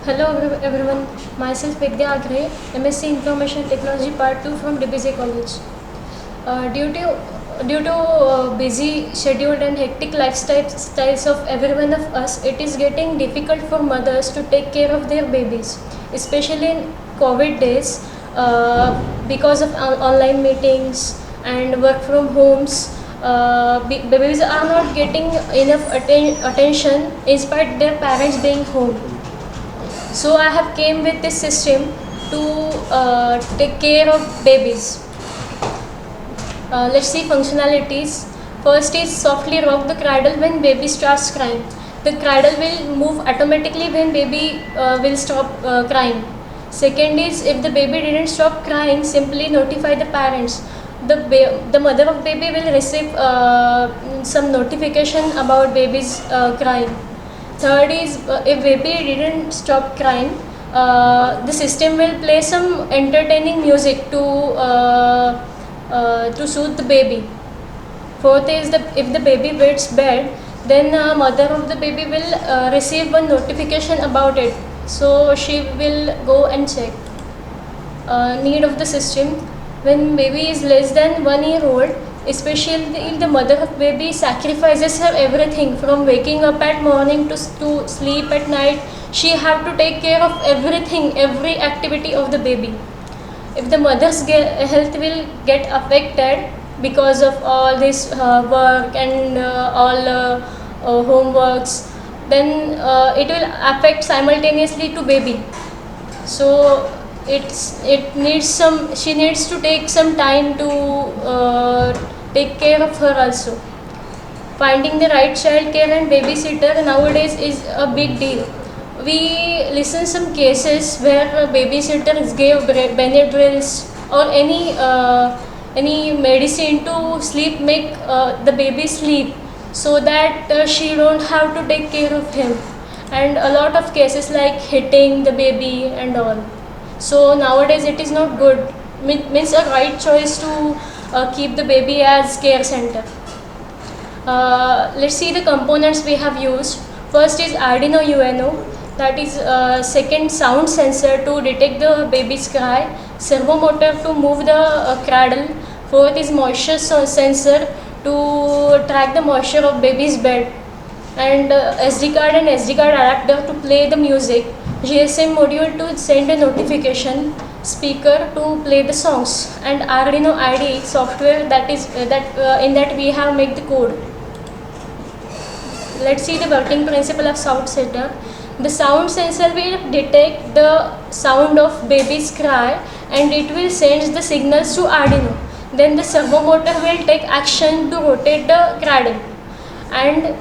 Hello everyone, myself Vidya Agre, MSc Information Technology Part 2 from DBJ College. Due to busy schedule and hectic lifestyles of every one of us, it is getting difficult for mothers to take care of their babies, especially in COVID days, because of online meetings and work from homes. Babies are not getting enough attention in spite their parents being home. So I have came with this system to take care of babies. Let's see functionalities. First is softly rock the cradle when baby starts crying. The cradle will move automatically when baby will stop crying. Second is if the baby didn't stop crying, simply notify the parents. The mother of baby will receive some notification about baby's crying. Third is if baby didn't stop crying, the system will play some entertaining music to soothe the baby. Fourth is if the baby wets bed, then mother of the baby will receive one notification about it. So she will go and check. Need of the system when baby is less than 1 year old, especially if the mother of baby sacrifices her everything from waking up at morning to sleep at night. She have to take care of everything, every activity of the baby. If the mother's health will get affected because of all this work and all homeworks, then it will affect simultaneously to baby. So it needs some, she needs to take some time to take care of her also. Finding the right child care and babysitter nowadays is a big deal. We listen some cases where babysitters gave Benadryls or any medicine to sleep, make the baby sleep, so that she don't have to take care of him, and a lot of cases like hitting the baby and all. So nowadays it is not good. Means a right choice to keep the baby as care center. Let's see the components we have used. First is Arduino UNO, that is second sound sensor to detect the baby's cry, servo motor to move the cradle. Fourth is moisture sensor to track the moisture of baby's bed, and SD card and SD card adapter to play the music, GSM module to send a notification, speaker to play the songs, and Arduino IDE software, that is in that we have made the code. Let's see the working principle of sound sensor. The sound sensor will detect the sound of baby's cry and it will send the signals to Arduino. Then the servo motor will take action to rotate the cradle, and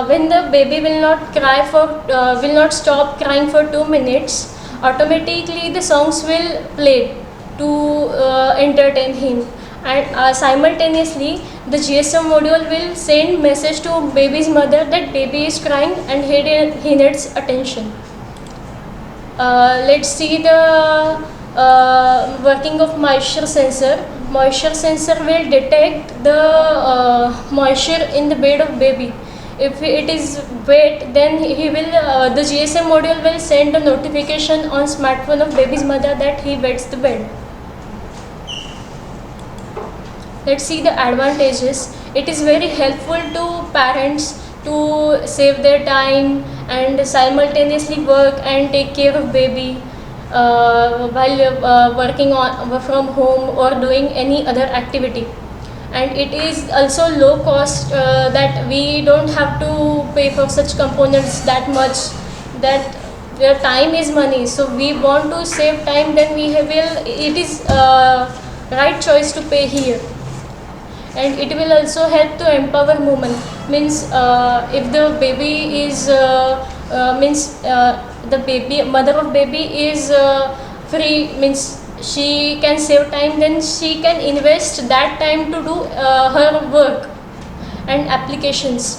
when the baby will not stop crying for 2 minutes, automatically the songs will play to entertain him, and simultaneously the GSM module will send message to baby's mother that baby is crying and he needs attention. Let's see the working of moisture sensor. Moisture sensor will detect the moisture in the bed of baby. If it is wet, then the GSM module will send a notification on smartphone of baby's mother that he wets the bed. Let's see the advantages. It is very helpful to parents to save their time and simultaneously work and take care of baby while working from home or doing any other activity. And it is also low cost, that we don't have to pay for such components that much, that their time is money, so we want to save time, then it is right choice to pay here. And it will also help to empower women. Means if the baby is the mother of baby is free, means she can save time, then she can invest that time to do her work and applications.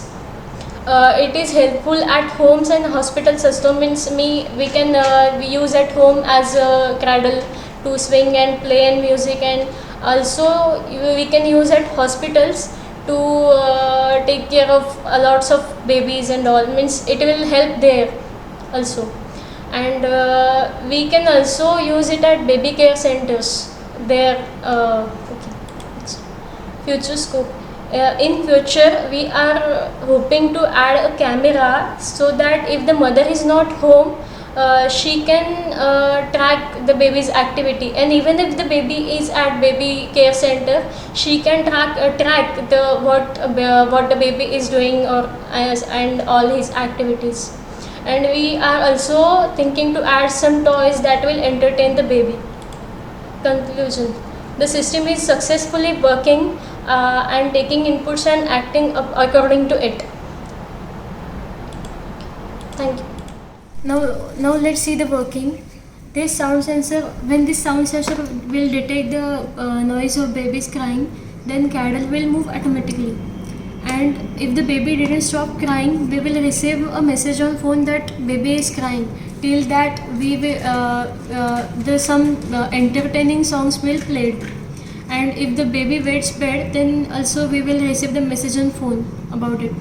It is helpful at homes and hospital system. Means we can we use at home as a cradle to swing and play and music, and also we can use at hospitals to take care of lots of babies and all, means it will help there also. And we can also use it at baby care centers there. Okay. Next. Future scope. In future we are hoping to add a camera so that if the mother is not home, she can track the baby's activity, and even if the baby is at baby care center, she can track the what the baby is doing or and all his activities. And we are also thinking to add some toys that will entertain the baby. Conclusion: the system is successfully working and taking inputs and acting according to it. Thank you. Now let's see the working. This sound sensor, when this sound sensor will detect the noise of babies crying, then cradle will move automatically. And if the baby didn't stop crying, we will receive a message on phone that baby is crying. Till that we will the some entertaining songs will played. And if the baby wets bed, then also we will receive the message on phone about it.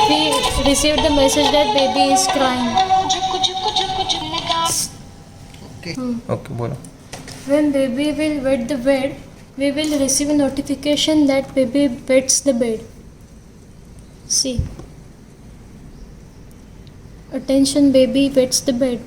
We received the message that baby is crying. Okay. Okay, बोलो. When baby will wet the bed, we will receive a notification that baby wets the bed. See. Attention, baby wets the bed.